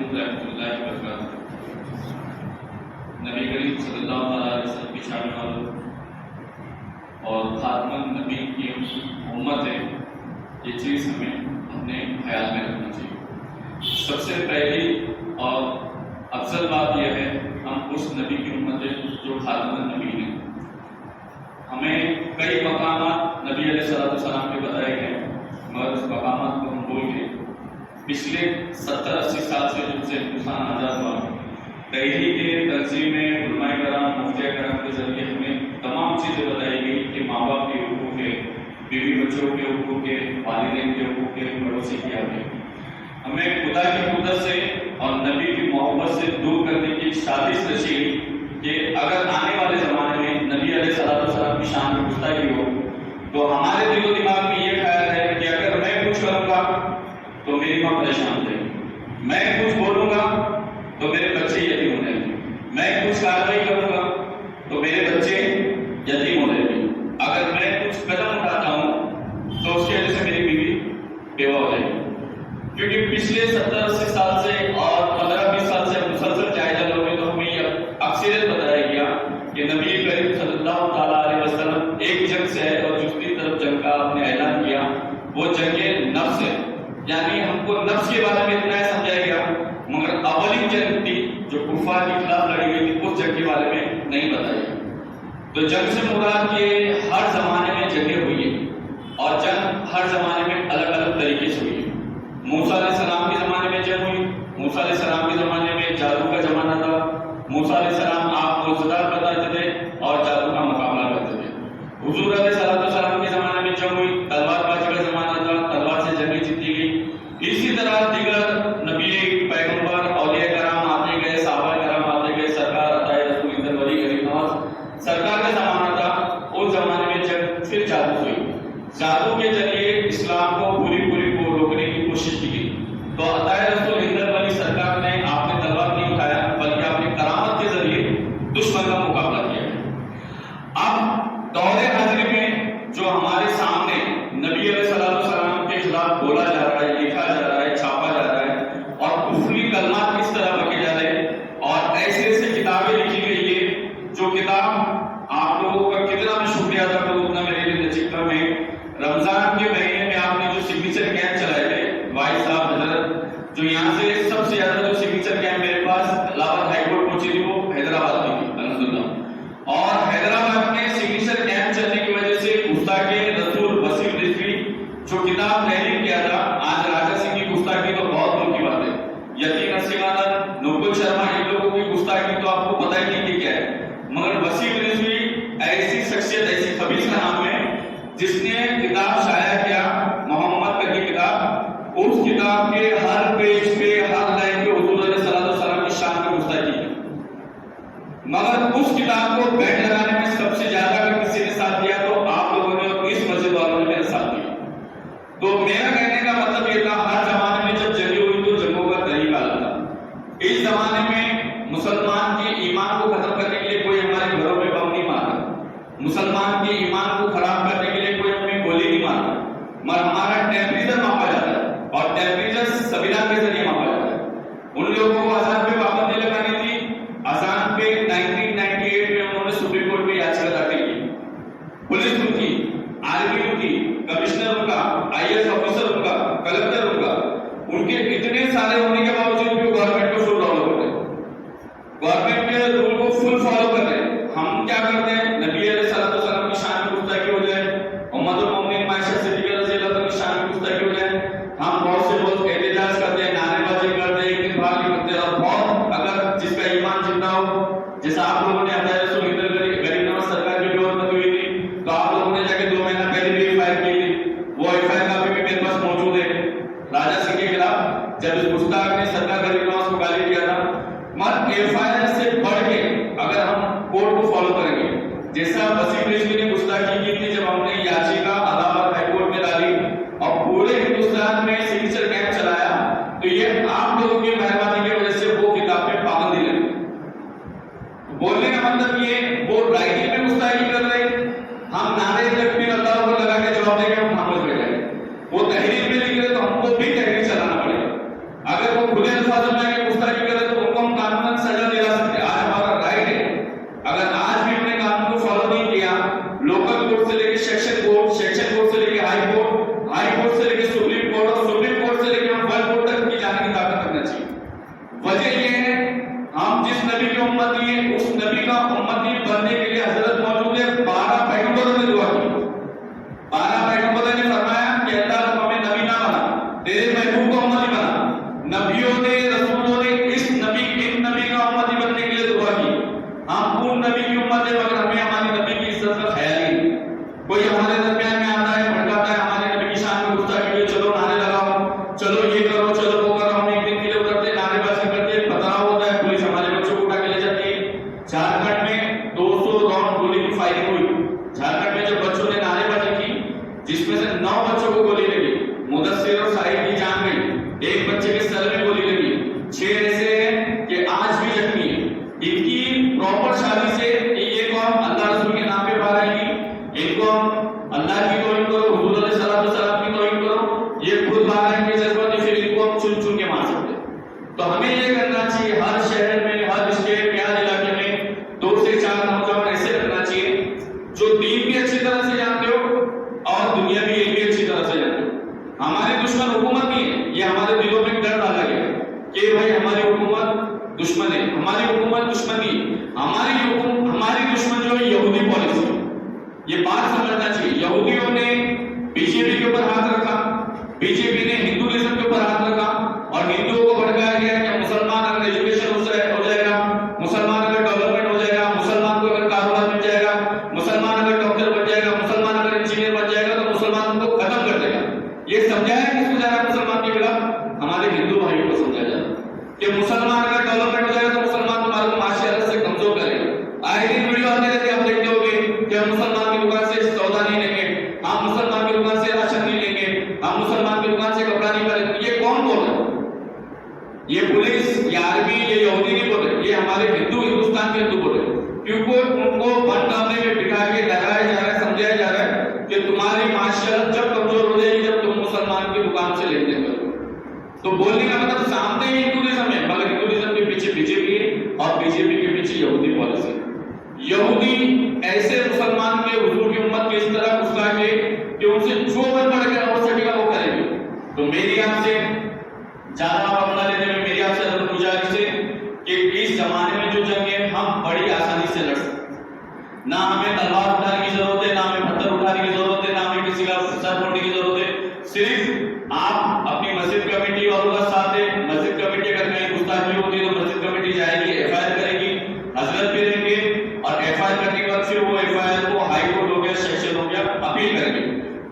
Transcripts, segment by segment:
ورحمۃ اللہ وبرکاتہ۔ نبی کریم صلی اللہ علیہ وسلم کی شان والوں اور خاتم النبی کی امت ہے، یہ چیز ہمیں اپنے خیال میں رکھنا چاہیے۔ سب سے پہلی اور افضل بات یہ ہے، ہم اس نبی کی امت ہے جو خاتم النبی ہے۔ ہمیں کئی مقامات نبی علیہ السلام کے بتائے گئے، مگر اس مقامات کو ہم بھول گئے۔ پچھلے 70-80 سال سے جب سے ہندوستان آزاد ہوا، تحریک تنظیمیں، علماء کرام، مفتی کرام کے ذریعے ہمیں تمام چیزیں بتائی گئی کہ ماں باپ کے حقوق ہے، بیوی بچوں کے حقوق ہے، والدین کے حقوق ہے، پڑوسی کے حق ہے۔ ہمیں خدا کی قدرت سے اور نبی کی محبت سے دور کرنے کی سازش رچی گئی کہ اگر آنے والے زمانے میں نبی علیہ السلام کی شان میں گستاخی ہو تو ہمارے دل و دماغ میں یہ خیال ہے کہ اگر میں کچھ کروں گا تو میری ماں پریشان ہو جائے گی، میں کچھ بولوں گا تو میرے بچے یتیم ہو جائیں گے، میں کچھ کارروائی کروں گا تو میرے بچے یتیم ہو جائیں گے، اگر میں کچھ قدم اٹھاتا ہوں تو اس کی وجہ سے میری بیوی بیوہ ہو جائے گی۔ کیونکہ پچھلے 70-80 سال سے اور 15-20 سال سے مسلسل جائزہ لوگے تو ہمیں یہ اکثریت بتایا گیا کہ نبی کریم صلی اللہ تعالیٰ علیہ وسلم ایک جنگ سے ہے اور جس کی طرف جنگ کا آپ نے اعلان کیا وہ جنگ نفس ہے، یعنی ہم کو نفس کے بارے میں اتنا سمجھایا گیا، مگر اولین جنگ تھی جو کفار کے خلاف لڑی گئی تھی اس جنگ کے بارے میں نہیں بتایا۔ تو جنگ سے مراد یہ ہر زمانے میں جنگیں ہوئی ہیں اور جنگ ہر زمانے میں الگ الگ طریقے سے ہوئی ہے۔ موسیٰ علیہ السلام کے زمانے میں جنگ ہوئی، موسیٰ علیہ السلام کے زمانے میں جادو کا زمانہ تھا، موسیٰ علیہ السلام آپ کو معجزات بتاتے تھے اور جادو کا مقابلہ کرتے تھے۔ حضور علیہ السلام کے زمانے میں جنگ ہوئی، تلوار بازی کا زمانہ تھا، تلوار سے جنگیں جیتی گئی۔ اسی طرح دیگر نبی، پیغمبر، اولیاء کرام آتے گئے، صحابہ کرام آتے گئے، سرکار عطائے رسول اندر ولی غریب نواز سرکار کا زمانہ تھا، اس زمانے میں جنگ پھر جادو ہوئی، جادو کے ذریعے اسلام کو پوری کو روکنے کی کوشش کی گئی۔ تو عطائے رسول اندر ولی سرکار نے آپ نے تلوار نہیں اٹھایا بلکہ آپ نے کرامت کے ذریعے دشمن کا مقابلہ کیا۔ اب دور حاضر میں جو ہمارے سامنے نبی علیہ السلام کے خلاف بولا جا رہا ہے، لکھا جا رہا ہے، چھاپا جا رہا ہے اور کفری کلمات کس طرح بکے جا رہے ہیں اور ایسے کتابیں لکھی گئی ہے جو کتاب آپ لوگوں کا کتنا میں شکریہ ادا کروں اتنا میرے لیے نچکتا میں۔ رمضان کے مہینے میں آپ نے جو سگنیچر کیمپ چلائے تھے، بھائی صاحب حضرت جو یہاں سے سب سے زیادہ جو سگنیچر کیمپ میرے پاس الہٰباد ہائی کورٹ پہنچی تھی وہ حیدرآباد کی تھی الحمدللہ، اور حیدرآباد میں سگنیچر کیمپ چلنے کی وجہ سے گستاخی رسول وسیم رضوی جو کتاب تحریر کیا تھا، آج راجا سنگھ کی گستاخی تو بہت دور کی بات ہے، یتیم نرسنگھ آنند، نوپل شرما ان لوگوں کی گستاخی تو آپ کو پتہ ہی نہیں کہ کیا ہے، مگر وسیم رضوی ایسی شخصیت، ایسی خبیث کا نام ہے جس نے کتاب شائع کیا محمد کا کی کتاب، اس کتاب کے ہر پیج پہ ہر لائن پہ حضور علیہ السلام کی شان کی گستاخی ہے، مگر اس کتاب کو بیٹ لگانے میں سب سے زیادہ اگر کسی نے ساتھ دیا تو آپ لوگوں نے اور اس مسجد والوں نے میرا ساتھ دیا۔ تو میرا کہنے کا مطلب یہ تھا ہر زمانے میں جب جنگیں ہوئی تو جنگوں کا طریقہ الگ تھا۔ اس زمانے میں مسلمان کے ایمان کو ختم کرنے کے لیے کوئی ہمارے گھروں میں بم نہیں مارا، مسلمان کے ایمان کو خراب کرنے کے لیے کوئی ہمیں گولی نہیں مارا، مگر ہمارا ٹیمپریچر ماپا جاتا ہے اور ٹیمپریچر سبیلا کے ذریعے ماپا جاتا ہے۔ ان لوگوں کو اذان پہ پابندی لگانی تھی، اذان پہ 1998 میں انہوں نے سپریم کورٹ میں یاچکا داخل کی، پولیس ان کی، آرمی ان کی، کمشنر ان کا، IAS آفیسر ان کا، کلکٹر ان کا، ان کے اتنے سارے ہونے کے باوجود بھی گورنمنٹ کو فل فالو کر رہے ہیں، گورنمنٹ کے رول کو فل فالو کر رہے ہیں۔ ہم کیا کرتے ہیں؟ نبی علیہ السلام کی شان کی گستاخی ہو جائے، امت المومنین معاشر صدیقہ رضی اللہ عنہ کی شان کی گستاخی ہو جائے، ہم بہت سے لوگ احتجاج کرتے ہیں، نعرے بازی کرتے ہیں، ایک دن بھاگ نکلتے ہیں اور بہت اگر جس کا ایمان زندہ ہو، جیسا آپ لوگوں نے عطائے رسول اندر غریب نواز سرکار کی بھی حرمت ہوئی تھی تو آپ لوگوں نے جا کے 2 مہینہ پہلے بھی FIR کی تھی، وہ FIR کاپی بھی میرے پاس موجود ہے راجا سنگھ کے خلاف جب اس گستاخ نے سرکار غریب نواز کو گالی دیا تھا۔ مگر FIR سے بڑھ کے اگر ہم کورٹ کو فالو کریں گے، جیسا وسیم رضوی نے گستاخی کی تھی جب ہم نے یاچکا الہٰباد ہائی کورٹ میں ڈالی اور پورے ہندوستان میں سگنیچر کیمپ چلایا، تو یہ آپ لوگوں کی مہربانی کی وجہ سے وہ کتاب پہ پابندی لگی۔ بولنے کا مطلب یہ وہ رائٹنگ میں گستاخی کر رہے، ہم نعرے تکبیر اللہ کو لگا کے جواب دیں گے ہم خاموش بیٹھ جائیں گے، وہ تحریر میں لکھ رہے تو ہم کو بھی تحریر چلانا پڑے گا۔ اگر وہ کھلے الفاظ میں کہ شیر ایسے ہیں کہ آج بھی زخمی ہے. ان کی پراپر شادی سے یہ قوم اللہ رسول کے نام پہ پا رہے گی، ان کو اللہ کی توہین کرو، حضور علیہ السلام کی توہین کرو، یہ خود بھاگنے کے جذبہ نہیں، پھر ان کو ہم چن چن کے مار سکتے. تو ہمیں یہ کرنا چاہیے ہر شہر میں، ہر اسٹیٹ میں، ہر علاقے میں 2 سے 4 نوجوان ایسے رکھنا چاہیے جو دین بھی اچھی طرح سے جانتے ہو اور دنیا بھی اچھی طرح سے جانتے ہو. ہمارے دشمن حکومت نہیں ہے، یہ ہمارے دلوں میں ڈر ڈالا گیا کہ بھائی ہماری حکومت دشمن ہے. ہماری حکومت دشمن نہیں، ہماری دشمن جو ہے یہودی پالیسی. یہ بات سمجھنا چاہیے. یہودیوں نے بی جے پی کے اوپر ہاتھ رکھا، بی جے پی نے ہندوازم کے اوپر ہاتھ رکھا اور ہندوؤں کو بھڑکایا گیا کہ مسلمان اگر ایجوکیشن ہو جائے گا، مسلمان اگر ڈیولپمنٹ ہو جائے گا، مسلمان کو اگر کاروبار مل جائے گا، مسلمان اگر ڈاکٹر بن جائے گا، مسلمان اگر انجینئر بن جائے گا تو مسلمان کو ختم کر دے گا. یہ سمجھایا کس کو جا رہا ہے مسلمان کے خلاف؟ ہمارے ہندو بھائیوں کو سمجھایا جا رہا ہے کہ مسلمان اگر ڈیولپمنٹ ہو جائے گا تو مسلمان تمہارے کو معاشی حالت سے کمزور کرے گا. آئے دن ویڈیو آتے رہتے آپ دیکھتے ہوگے کہ ہم مسلمان کی دکان سے سودا نہیں لیں گے، ہم مسلمان کی دکان سے راشن نہیں لیں گے، ہم مسلمان کی دکان سے کپڑا نہیں خریدیں گے. یہ کون بول رہا ہے؟ یہ پولیس، یہ آرمی، یہ یہودی نہیں بول رہے، یہ ہمارے ہندوستان کے ہندو بول رہے. کیونکہ ان کو بند کمرے میں بٹھا کے ڈرایا جا رہا ہے، سمجھایا جا رہا ہے کہ تمہاری معاشی حالت جب کمزور ہو جائے گی جب تم مسلمان کی دکان سے لین دین کرو. تو بولنے کا مطلب سامنے ہی ہندوازم ہے، مگر ہندوازم کے پیچھے بی جے پی ہے اور بی جے پی کے پیچھے یہودی پالیسی. یہودی ایسے مسلمان کے حضور کی امت کے اس طرح گستاخ ہے کہ ان سے جو بن پڑ کے ہو سکے گا وہ کریں گے. تو میری آپ سے زیادہ اپنا لینے میں میری آپ سے ضرور گزارش ہے کہ اس زمانے میں جو جنگ ہے ہم بڑی آسانی سے لڑ سکتے. نہ ہمیں تلوار اٹھانے کی ضرورت ہے، نہ ہمیں پتھر اٹھانے کی ضرورت ہے، نہ ہمیں کسی کا سر پھوڑنے کی ضرورت ہے. صرف آپ اپنی مسجد کمیٹی والوں کا ساتھ دیں. مسجد کمیٹی اگر کہیں گستاخی ہوتی ہے تو مسجد کمیٹی جائے گی، ایف آئی آر کرے گی، حضرت بھی رہیں گے اور ایف آئی آر کرنے کے بعد پھر وہ ایف آئی آر کو ہائی کورٹ ہو گیا، سیکشن ہو گیا، اپیل کریں گے.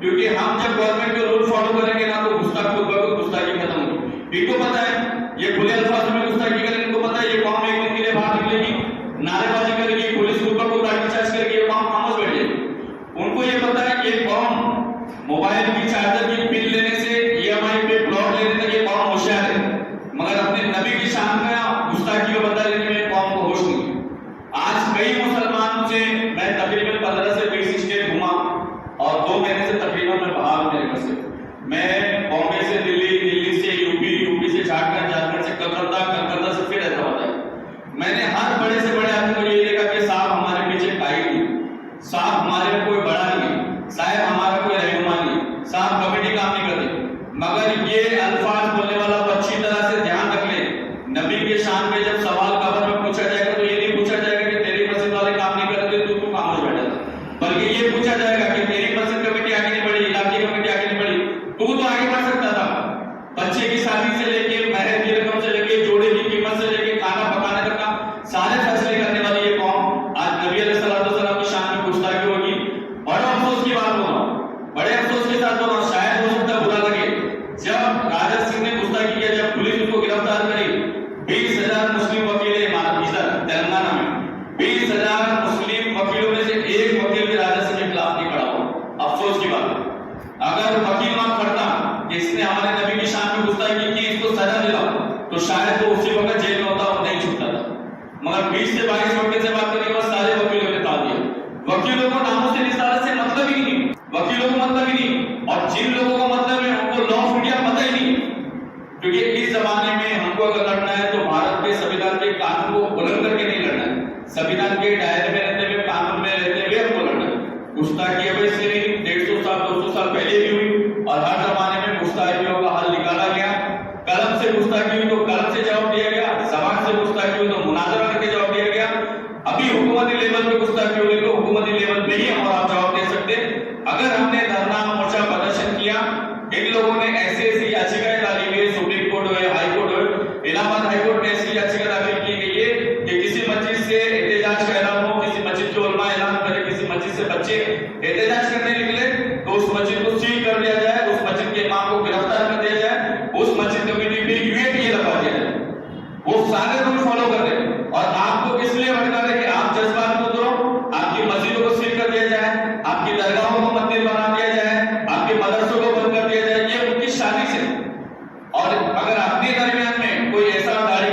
کیونکہ ہم جب گورنمنٹ کے رول فالو کریں گے نا تو گستاخی ختم ہوگی. ان کو پتا ہے یہ کھلے الفاظ میں گستاخی کریں، ان کو پتا ہے یہ قوم ایک دن کے لیے باہر نکلے گی، نعرے بازی کرے گی، پولیس کے اوپر کو لاٹھی چارج کرے گی، یہ قوم خاموش بیٹھ جائے گی. ان کو یہ پتا ہے کہ یہ قوم موبائل کی چارجر کی پن لینے سے ای ایم آئی پہ پلاٹ لینے تک یہ قوم ہوشیار ہے، مگر اپنے نبی کی شان میں گستاخی کا بدلہ لینے میں قوم کو ہوش نہیں. آج کئی مسلمان سے میں تقریباً 15 سے 20 اسٹیٹ گھوما اور 2 مہینے سے تقریباً میں باہر ہوں میرے گھر سے. میں بامبے سے دلی، دلی سے یوپی سے جھارکھنڈ سے کلکتہ سے پھر حیدرآباد آیا. میں نے ہر بڑے سے بڑے آدمی کو یہ دیکھا کہ صاحب ہمارے پیچھے قائد نہیں، صاحب ہمارے کوئی بڑا نہیں، صاحب ہمارا کوئی رہنما نہیں، صاحب کمیٹی کام نہیں کرتے. مگر یہ الفاظ بولنے والا اچھی طرح سے دھیان رکھ لے، نبی کے شان میں جب سوال قبر میں پوچھا جائے گا تو یہ نہیں پوچھا جائے گا کہ تیری مسجد والے کام نہیں کرتے تو خاموش بیٹھا تھا، بلکہ یہ پوچھا جائے گا کہ تیری مسجد کمیٹی آگے نہیں بڑھی، علاقے کمیٹی آگے نہیں بڑھی، تو آگے بڑھ سکتا تھا. بچے کی شادی سے لے کے مہر کی رقم سے لے کے جوڑے کی قیمت سے لے کے کھانا پکانے تک کا سارے فیصلے کرنے والی یہ قوم آج نبی علیہ السلام کی شان میں گستاخی ہوگی. بڑے افسوس کی بات ہوگا، بڑے افسوس کے ساتھ ہوگا، شاید ہو سکتا ہے برا لگے. جب راجہ سنگھ نے گستاخی کیا، جب پولیس اس کو گرفتار کری، 20,000 مسلم وکیل تلنگانہ میں 20,000 مسلم وکیلوں میں سے ایک وکیل بھی راجہ سنگھ کے خلاف نہیں کھڑا ہوا. افسوس کی بات ہے. اگر وکیل وہاں کھڑتا کہ اس نے ہمارے نبی کی شان میں گستاخی کی، اس کو سزا دلا، تو شاید وہ اسی وقت جیل میں ہوتا اور نہیں چھوٹتا تھا. مگر 20 سے 22 وکیل سے بات کرنے کے بعد سارے وکیلوں نے بتا دیا. وکیلوں کو ناموس رسالت سے مطلب ہی نہیں، وکیلوں کو مطلب ہی نہیں، اور جن لوگوں کو مطلب ہے ان کو لا آف انڈیا پتہ ہی نہیں. کیونکہ اس زمانے میں ہم کو اگر لڑنا ہے تو بھارت کے سنویدھان کے قانون کو بلند کر کے نہیں لڑنا ہے، سنویدھان کے دائرے میں رہتے ہوئے، قانون میں رہتے ہوئے ہم کو لڑنا ہے. گستاخی اب اس سے نہیں، 150 سال 200 سال پہلے بھی ہوئی اور ہر زمانے میں گستاخیوں کا حل نکالا گیا. قلم سے گستاخی ہوئی تو قلم سے جواب دیا گیا، زبان سے گستاخی ہوئی تو مناظرہ کر کے جواب دیا گیا. ابھی حکومتی لیول پہ گستاخی ہوگی تو حکومتی لیول پہ ہی ہم اور آپ جواب دے سکتے. اگر ہم نے دھرنا مورچہ پردرشن کیا، ان لوگوں نے ایسی یاچیکائیں ڈالی ہوئی، سپریم کورٹ ہوئے، ہائی کورٹ ہوئے، الہ آباد ہائی کورٹ میں ایسی یاچیکا داخل کی گئی ہے کہ کسی مسجد سے احتجاج کا اعلان ہو، کسی مسجد کے علماء اعلان کرے، کسی مسجد سے بچے احتجاج کرنے نکلے تو اس مسجد کو سیل کر دیا جائے، اس مسجد کے امام کو گرفتار کر دیا جائے، اس مسجد کمیٹی پہ UAPA لگا دیا جائے. وہ سارے رول فالو کر رہے ہیں اور آپ کو کس لیے بھٹکا رہے کہ آپ جذبات کو دو، آپ کی مسجدوں کو سیل کر دیا جائے، آپ کی درگاہوں کو مندر بنا دیا جائے، آپ کے مدرسوں کو بند کر دیا جائے. یہ ان کی شادی سے. اور اگر اپنے درمیان میں کوئی ایسا داڑھی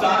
7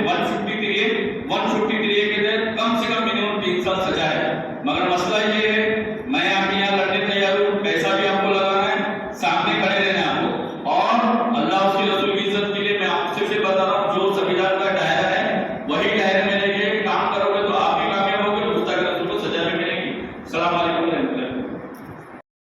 153